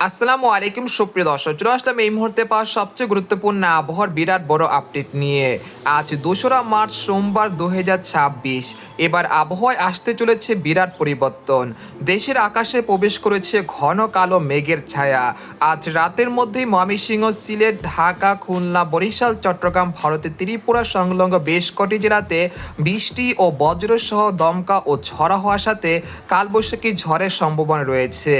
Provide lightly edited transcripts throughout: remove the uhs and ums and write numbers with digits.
আসসালামু আলাইকুম সুপ্রিয় দর্শক, চলে আসলাম এই মুহূর্তে পাওয়া সবচেয়ে গুরুত্বপূর্ণ আবহাওয়ার বিরাট বড় আপডেট নিয়ে। আজ 2রা মার্চ সোমবার 2026। এবার আবহাওয়ায় আসতে চলেছে বিরাট পরিবর্তন। দেশের আকাশে প্রবেশ করেছে ঘন কালো মেঘের ছায়া। আজ রাতের মধ্যেই ময়মনসিংহ, সিলেট, ঢাকা, খুলনা, বরিশাল, চট্টগ্রাম, ভারতের ত্রিপুরা সংলগ্ন বেশ কটি জেলাতে বৃষ্টি ও বজ্রসহ দমকা ও ঝড়া হওয়ার সাথে কালবৈশাখী ঝড়ের সম্ভাবনা রয়েছে।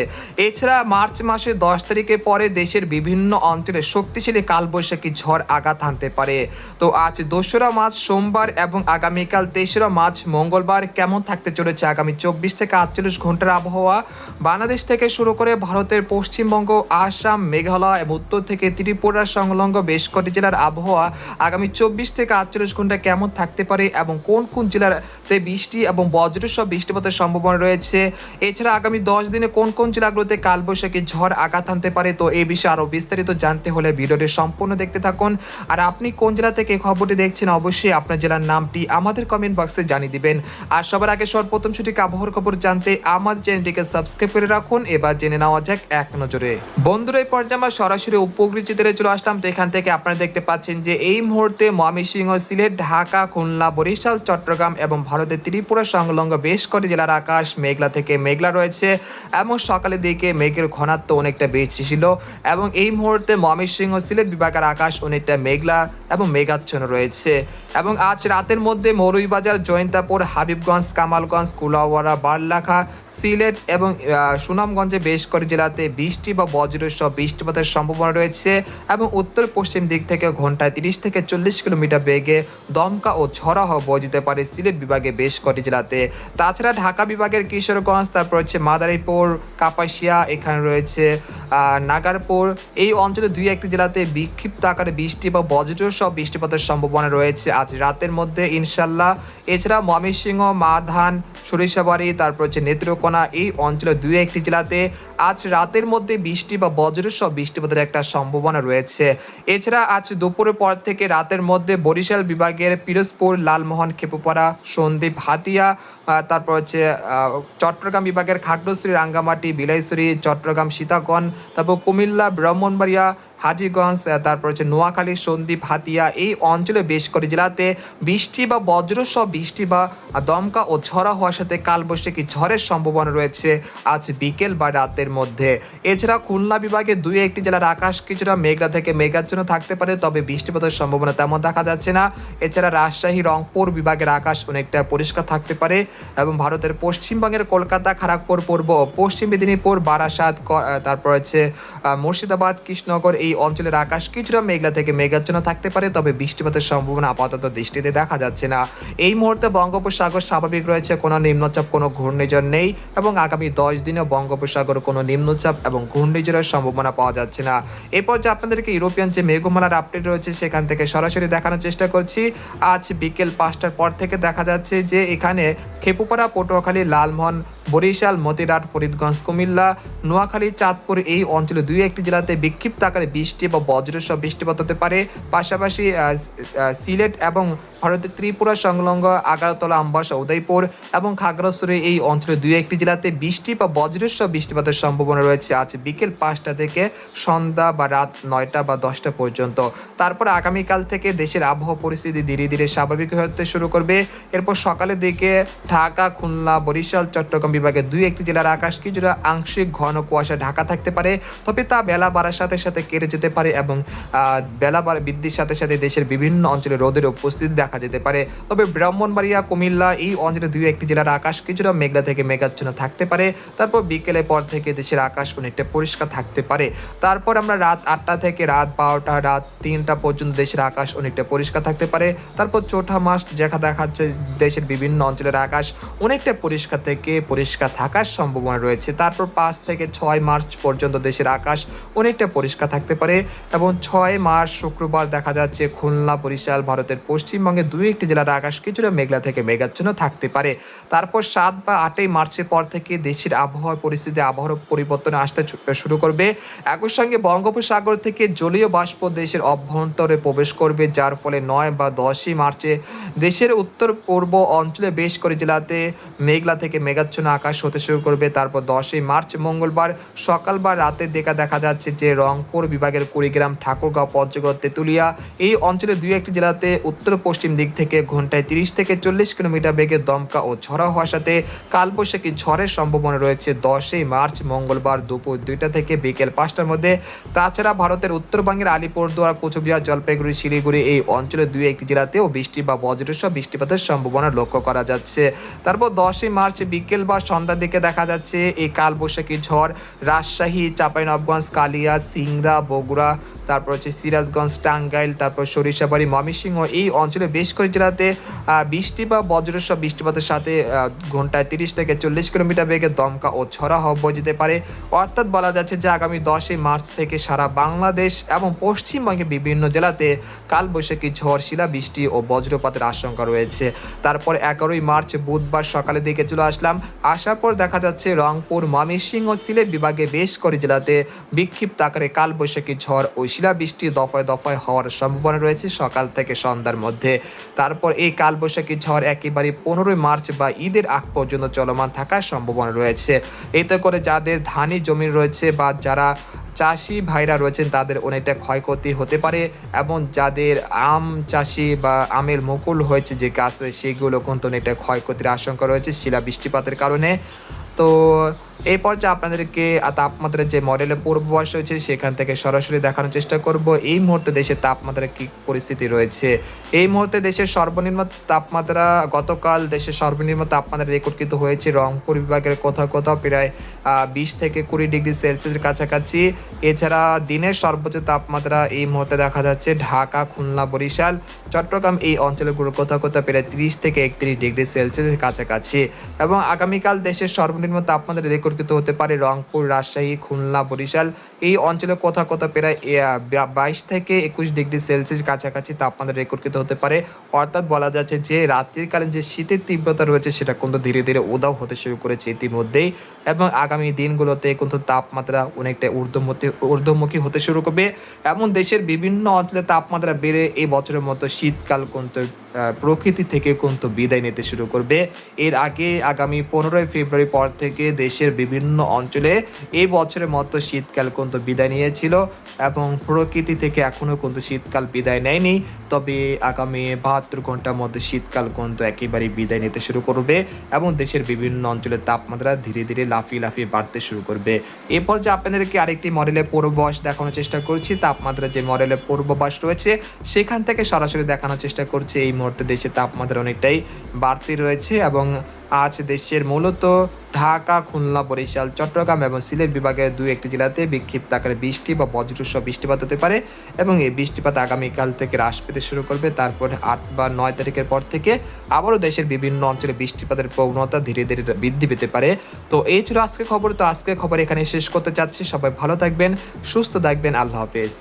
এছাড়া মার্চ মাসে 10 তারিখের পরে দেশের বিভিন্ন অঞ্চলে শক্তিশালী কালবৈশাখী ঝড় আঘাত হানতে পারে। তো আজ 2রা মার্চ সোমবার এবং আগামীকাল 23রা মার্চ মঙ্গলবার কেমন থাকতে চলেছে আগামী 24 থেকে 48 ঘন্টার আবহাওয়া। বাংলাদেশ থেকে শুরু করে ভারতের পশ্চিমবঙ্গ, আসাম, মেঘালয় এবং উত্তর থেকে ত্রিপুরা সংলগ্ন বেশ কটি জেলার আবহাওয়া আগামী 24 থেকে 48 ঘন্টা কেমন থাকতে পারে এবং কোন কোন জেলাতে বৃষ্টি এবং বজ্রসহ বৃষ্টিপাতের সম্ভাবনা রয়েছে। এছাড়া আগামী 10 দিনে কোন কোন জেলাগুলোতে কালবৈশাখী ঝড় আঘাত আনতে পারে। তো এই বিষয়ে আরো বিস্তারিত জানতে হলে ভিডিওটি সম্পূর্ণ দেখতে থাকুন। আর আপনি কোন জেলা থেকে খবরটি দেখছেন অবশ্যই আপনার জেলার নামটি আমাদের কমেন্ট বক্সে জানিয়ে দিবেন। আর সবার আগে সর্বপ্রথম সঠিক আবহাওয়ার খবর জানতে আমাদের চ্যানেলটিকে সাবস্ক্রাইব করে রাখুন। এবার জেনে নেওয়া যাক এক নজরে। বন্ধুরা, এই পর্যায়ে আমরা সরাসরি উপগ্রহ চিত্রে চলে আসলাম। তো এখান থেকে আপনারা দেখতে পাচ্ছেন যে এই মুহূর্তে ময়মনসিংহ, সিলেট, ঢাকা, খুলনা, বরিশাল, চট্টগ্রাম এবং ভারতের ত্রিপুরা সংলগ্ন বেশ কটি জেলার আকাশ মেঘলা থেকে মেঘলা রয়েছে এবং সকালের দিকে মেঘের ঘনত্ব অনেকটা বেশি ছিল এবং এই মুহূর্তে ময়মনসিংহ, সিলেট বিভাগের আকাশ অনেকটা মেঘলা এবং মেঘাচ্ছন্ন রয়েছে। এবং আজ রাতের মধ্যে মৌলভীবাজার, জয়ন্তাপুর, হাবিবগঞ্জ, কামালগঞ্জ, কুলাউড়া, বারলাখা, সিলেট এবং সুনামগঞ্জে বেশ কটি জেলাতে বৃষ্টি বা বজ্রসহ বৃষ্টিপাতের সম্ভাবনা রয়েছে এবং উত্তর পশ্চিম দিক থেকে ঘন্টায় 30 থেকে 40 কিলোমিটার বেগে দমকা ও ঝড়া হওয়া বয়ে যেতে পারে সিলেট বিভাগে বেশ কটি জেলাতে। তাছাড়া ঢাকা বিভাগের কিশোরগঞ্জ, তারপর হচ্ছে মাদারীপুর, কাপাসিয়া, এখানে রয়েছে নাগারপুর, এই অঞ্চলে দুই একটি জেলাতে বিক্ষিপ্ত আকারে বৃষ্টি বা বজ্রসহ বৃষ্টিপাতের সম্ভাবনা রয়েছে আজ রাতের মধ্যে ইনশাল্লাহ। এছাড়া ময়মনসিংহ, মাধান, সরিষাবাড়ি, তারপর হচ্ছে নেত্রকোনা, এই অঞ্চলে দুই একটি জেলাতে আজ রাতের মধ্যে বৃষ্টি বা বজ্রসহ বৃষ্টিপাতের একটা সম্ভাবনা রয়েছে। এছাড়া আজ দুপুরের পর থেকে রাতের মধ্যে বরিশাল বিভাগের পিরোজপুর, লালমোহন, খেপুপাড়া, সন্দ্বীপ, হাতিয়া, তারপর হচ্ছে চট্টগ্রাম বিভাগের খাগড়াছড়ি, রাঙ্গামাটি, বিলাইছড়ি, চট্টগ্রাম, সীতাকুণ্ড, তারপর কুমিল্লা, ব্রাহ্মণবাড়িয়া, হাজীগঞ্জ, তারপর হচ্ছে নোয়াখালী, সন্দ্বীপ, হাতিয়া, এই অঞ্চলে বেশ কটি জেলাতে বৃষ্টি বা বজ্রসহ বৃষ্টি বা দমকা ও ঝড়া হওয়ার সাথে কালবৈশাখী ঝড়ের সম্ভাবনা রয়েছে আজ বিকেল বা রাতের মধ্যে। এছাড়া খুলনা বিভাগে দুই একটি জেলার আকাশ কিছুটা মেঘলা থেকে মেঘাচ্ছন্ন থাকতে পারে, তবে বৃষ্টিপাতের সম্ভাবনা তেমন দেখা যাচ্ছে না। এছাড়া রাজশাহী, রংপুর বিভাগের আকাশ অনেকটা পরিষ্কার থাকতে পারে এবং ভারতের পশ্চিমবঙ্গের কলকাতা, খড়গপুর, পূর্ব পশ্চিম মেদিনীপুর, বারাসাত, তারপর হচ্ছে মুর্শিদাবাদ, কৃষ্ণনগর, এই অঞ্চলের আকাশ কিছুটা মেঘলা থেকে মেঘাচ্ছন্ন থাকতে পারে, তবে বৃষ্টিপাতের সম্ভাবনা আপাতত দৃষ্টিতে দেখা যাচ্ছে না। এই মুহূর্তে বঙ্গোপসাগর স্বাভাবিক রয়েছে, কোনো নিম্নচাপ, কোনো ঘূর্ণিঝড় নেই এবং আগামী 10 দিনে বঙ্গোপসাগর কোনো নিম্নচাপ এবং ঘূর্ণিঝড়ের সম্ভাবনা পাওয়া যাচ্ছে না। এরপর যে আপনাদেরকে ইউরোপিয়ান যে মেঘমালার আপডেট রয়েছে সেখান থেকে সরাসরি দেখানোর চেষ্টা করছি। আজ বিকেল 5টার পর থেকে দেখা যাচ্ছে যে এখানে খেপুপাড়া, পটুয়াখালী, লালমোহন, বরিশাল, মতিরাট, ফরিদগঞ্জ, কুমিল্লা, নোয়াখালী, চাঁদপুর, এই অঞ্চলে দুই একটি জেলাতে বিক্ষিপ্ত আকারে বৃষ্টি বা বজ্রসহ বৃষ্টিপাত হতে পারে। পাশাপাশি সিলেট এবং ভারতের ত্রিপুরা সংলগ্ন আগারতলা, আমবাসা, উদয়পুর এবং খাগড়াছড়ি, এই অঞ্চলে দুই একটি জেলাতে বৃষ্টি বা বজ্রসহ বৃষ্টিপাতের সম্ভাবনা রয়েছে আজ বিকেল 5টা থেকে সন্ধ্যা বা রাত 9টা বা 10টা পর্যন্ত। তারপর আগামীকাল থেকে দেশের আবহাওয়া পরিস্থিতি ধীরে ধীরে স্বাভাবিক হতে শুরু করবে। এরপর সকালের দিকে ঢাকা, খুলনা, বরিশাল, চট্টগ্রাম বিভাগের দুই একটি জেলার আকাশ কিছুটা আংশিক ঘন কুয়াশা ঢাকা থাকতে পারে, তবে তা বেলা বাড়ার সাথে সাথে কেটে যেতে পারে এবং বেলা বৃদ্ধির সাথে সাথে দেশের বিভিন্ন অঞ্চলে রোদের উপস্থিতি দেখা যেতে পারে। তবে ব্রাহ্মণবাড়িয়া, কুমিল্লা, এই অঞ্চলে দুই একটি জেলার আকাশ কিছুটা মেঘলা থেকে মেঘাচ্ছন্ন থাকতে পারে। তারপর বিকেলের পর থেকে দেশের আকাশ অনেকটা পরিষ্কার থাকতে পারে। তারপর আমরা রাত 8টা থেকে রাত 12টা, রাত 3টা পর্যন্ত দেশের আকাশ অনেকটা পরিষ্কার থাকতে পারে। তারপর চৌঠা মাস দেখাচ্ছে দেশের বিভিন্ন অঞ্চলের আকাশ অনেকটা পরিষ্কার থেকে পরিষ্কার থাকার সম্ভাবনা রয়েছে। তারপর 5 থেকে 6 মার্চ পর্যন্ত দেশের আকাশ অনেকটা পরিষ্কার থাকতে পারে এবং 6 মার্চ শুক্রবার দেখা যাচ্ছে খুলনা, বরিশাল, ভারতের পশ্চিমবঙ্গে দুই একটি জেলার আকাশ কিছুটা মেঘলা থেকে মেঘাচ্ছন্ন থাকতে পারে। তারপর 7 বা 8 মার্চের পর থেকে দেশের আবহাওয়ার পরিস্থিতি আবহাওয়ার পরিবর্তন আসতে শুরু করবে। একই সঙ্গে বঙ্গোপসাগর থেকে জলীয় বাষ্প দেশের অভ্যন্তরে প্রবেশ করবে, যার ফলে 9 বা 10 মার্চে দেশের উত্তর পূর্ব অঞ্চলে বেশ করে জেলাতে মেঘলা থেকে মেঘাচ্ছন্ন আকাশ হতে শুরু করবে। তারপর 10ই মার্চ মঙ্গলবার সকাল বা রাতের দিকে দেখা যাচ্ছে যে রংপুর বিভাগের কুড়িগ্রাম, ঠাকুরগাঁও, পঞ্চগড়, তেঁতুলিয়া এই অঞ্চলের 2-1টি জেলাতে উত্তর পশ্চিম দিক থেকে ঘন্টায় 30 থেকে 40 কিলোমিটার বেগে দমকা ও ঝড়ো হওয়ার সাথে কালবৈশাখী ঝড়ের সম্ভাবনা রয়েছে 10ই মার্চ মঙ্গলবার দুপুর 2টা থেকে বিকেল 5টার মধ্যে। তাছাড়া ভারতের উত্তরবঙ্গের আলিপুরদুয়ার, কোচবিহার, জলপাইগুড়ি, শিলিগুড়ি এই অঞ্চলের 2-1টি জেলাতেও বৃষ্টি বা বজ্রসহ বৃষ্টিপাতের সম্ভাবনা লক্ষ্য করা যাচ্ছে। তারপর 10ই মার্চ বিকেল বা সন্ধ্যার দিকে দেখা যাচ্ছে এই কালবৈশাখী ঝড় রাজশাহী, চাঁপাইনবাবগঞ্জ, কালিয়া, সিংড়া, বগুড়া, তারপর হচ্ছে সিরাজগঞ্জ, টাঙ্গাইল, তারপর সরিষাবাড়ি, ময়মনসিংহ এই অঞ্চলে বেশ কয়েক জেলাতে বৃষ্টি বা বজ্রসহ বৃষ্টিপাতের সাথে ঘন্টায় 30 থেকে 40 কিলোমিটার বেগে দমকা ও ঝড়ো হাওয়া বয়ে যেতে পারে। অর্থাৎ বলা যাচ্ছে যে আগামী 10ই মার্চ থেকে সারা বাংলাদেশ এবং পশ্চিমবঙ্গের বিভিন্ন জেলাতে কালবৈশাখী ঝড়, শিলাবৃষ্টি ও বজ্রপাতের আশঙ্কা রয়েছে। তারপর 11ই মার্চ বুধবার সকালের দিকে চলে আসলাম। আসার পর দেখা যাচ্ছে রংপুর, ময়মনসিংহ ও সিলেট বিভাগে বেশ কয়েক জেলাতে বিক্ষিপ্ত আকারে কালবৈশাখী ঝড় ও শিলাবৃষ্টি দফায় দফায় হওয়ার সম্ভাবনা রয়েছে সকাল থেকে সন্ধ্যার মধ্যে। তারপর এই কালবৈশাখী ঝড় একেবারে 15ই মার্চ বা ঈদের আগ পর্যন্ত চলমান থাকার সম্ভাবনা রয়েছে। এতে করে যাদের ধানি জমি রয়েছে বা যারা চাষি ভাইরা রয়েছেন তাদের অনেকটা ক্ষয়ক্ষতি হতে পারে, এবং যাদের আম চাষি বা আমের মুকুল হয়েছে যে গাছে সেগুলো কিন্তু অনেকটা ক্ষয়ক্ষতির আশঙ্কা রয়েছে শিলাবৃষ্টিপাতের কারণে। তো এই পর্যায়ে আপনাদেরকে তাপমাত্রার যে মডেলের পূর্বাভাস রয়েছে সেখান থেকে সরাসরি দেখানোর চেষ্টা করব এই মুহূর্তে দেশের তাপমাত্রার কি পরিস্থিতি রয়েছে। এই মুহূর্তে দেশের সর্বনিম্ন তাপমাত্রা গতকাল দেশের সর্বনিম্ন তাপমাত্রা রেকর্ডকৃত হয়েছে রংপুর বিভাগের কোথাও কোথাও প্রায় 20 থেকে 20 ডিগ্রি সেলসিয়াসের কাছাকাছি। এছাড়া দিনের সর্বোচ্চ তাপমাত্রা এই মুহূর্তে দেখা যাচ্ছে ঢাকা, খুলনা, বরিশাল, চট্টগ্রাম এই অঞ্চলগুলো কোথাও কোথাও প্রায় 30 থেকে 31 ডিগ্রি সেলসিয়াসের কাছাকাছি। এবং আগামীকাল দেশের সর্বনিম্ন তাপমাত্রা রেকর্ডকৃত হতে পারে রংপুর, রাজশাহী, খুলনা, বরিশাল এই অঞ্চলে কোথাও কোথাও প্রায় 22 থেকে 21 ডিগ্রি সেলসিয়াস কাছাকাছি তাপমাত্রা রেকর্ডকৃত হতে পারে। অর্থাৎ বলা যাচ্ছে যে রাত্রিকালীন যে শীতের তীব্রতা রয়েছে সেটা কিন্তু ধীরে ধীরে উধাও হতে শুরু করেছে ইতিমধ্যেই, এবং আগামী দিনগুলোতে কিন্তু তাপমাত্রা অনেকটা ঊর্ধ্বমুখী হতে শুরু করবে, এবং দেশের বিভিন্ন অঞ্চলে তাপমাত্রা বেড়ে এই বছরের মতো শীতকাল কিন্তু প্রকৃতি থেকে কিন্তু বিদায় নিতে শুরু করবে। এর আগে আগামী 15ই ফেব্রুয়ারি পর থেকে দেশের বিভিন্ন অঞ্চলে এই বছরের মতো শীতকাল কিন্তু বিদায় নিয়েছিল, এবং প্রকৃতি থেকে এখনো কিন্তু শীতকাল বিদায় নেয়নি। তবে আগামী 72 ঘন্টার মধ্যে শীতকাল কিন্তু একেবারে বিদায় নিতে শুরু করবে, এবং দেশের বিভিন্ন অঞ্চলের তাপমাত্রা ধীরে ধীরে লাফিয়ে লাফিয়ে বাড়তে শুরু করবে। এরপর যে আপনাদেরকে আরেকটি মডেলের পূর্বাভাস দেখানোর চেষ্টা করছি, তাপমাত্রা যে মডেলের পূর্বাভাস রয়েছে সেখান থেকে সরাসরি দেখানোর চেষ্টা করছি। এই মুহূর্তে দেশের তাপমাত্রা অনেকটাই বাড়তি রয়েছে, এবং আজ দেশের মূলত ঢাকা, খুলনা, বরিশাল, চট্টগ্রাম এবং সিলেট বিভাগের 2-1টি জেলাতে বিক্ষিপ্ত আকারে বৃষ্টি বা বজ্রসহ বৃষ্টিপাত হতে পারে, এবং এই বৃষ্টিপাত আগামীকাল থেকে হ্রাস পেতে শুরু করবে। তারপর 8 বা 9 তারিখের পর থেকে আবারও দেশের বিভিন্ন অঞ্চলে বৃষ্টিপাতের প্রবণতা ধীরে ধীরে বৃদ্ধি পেতে পারে। তো এই ছিল আজকের খবর। তো আজকের খবর এখানে শেষ করতে চাচ্ছি। সবাই ভালো থাকবেন, সুস্থ থাকবেন। আল্লাহ হাফেজ।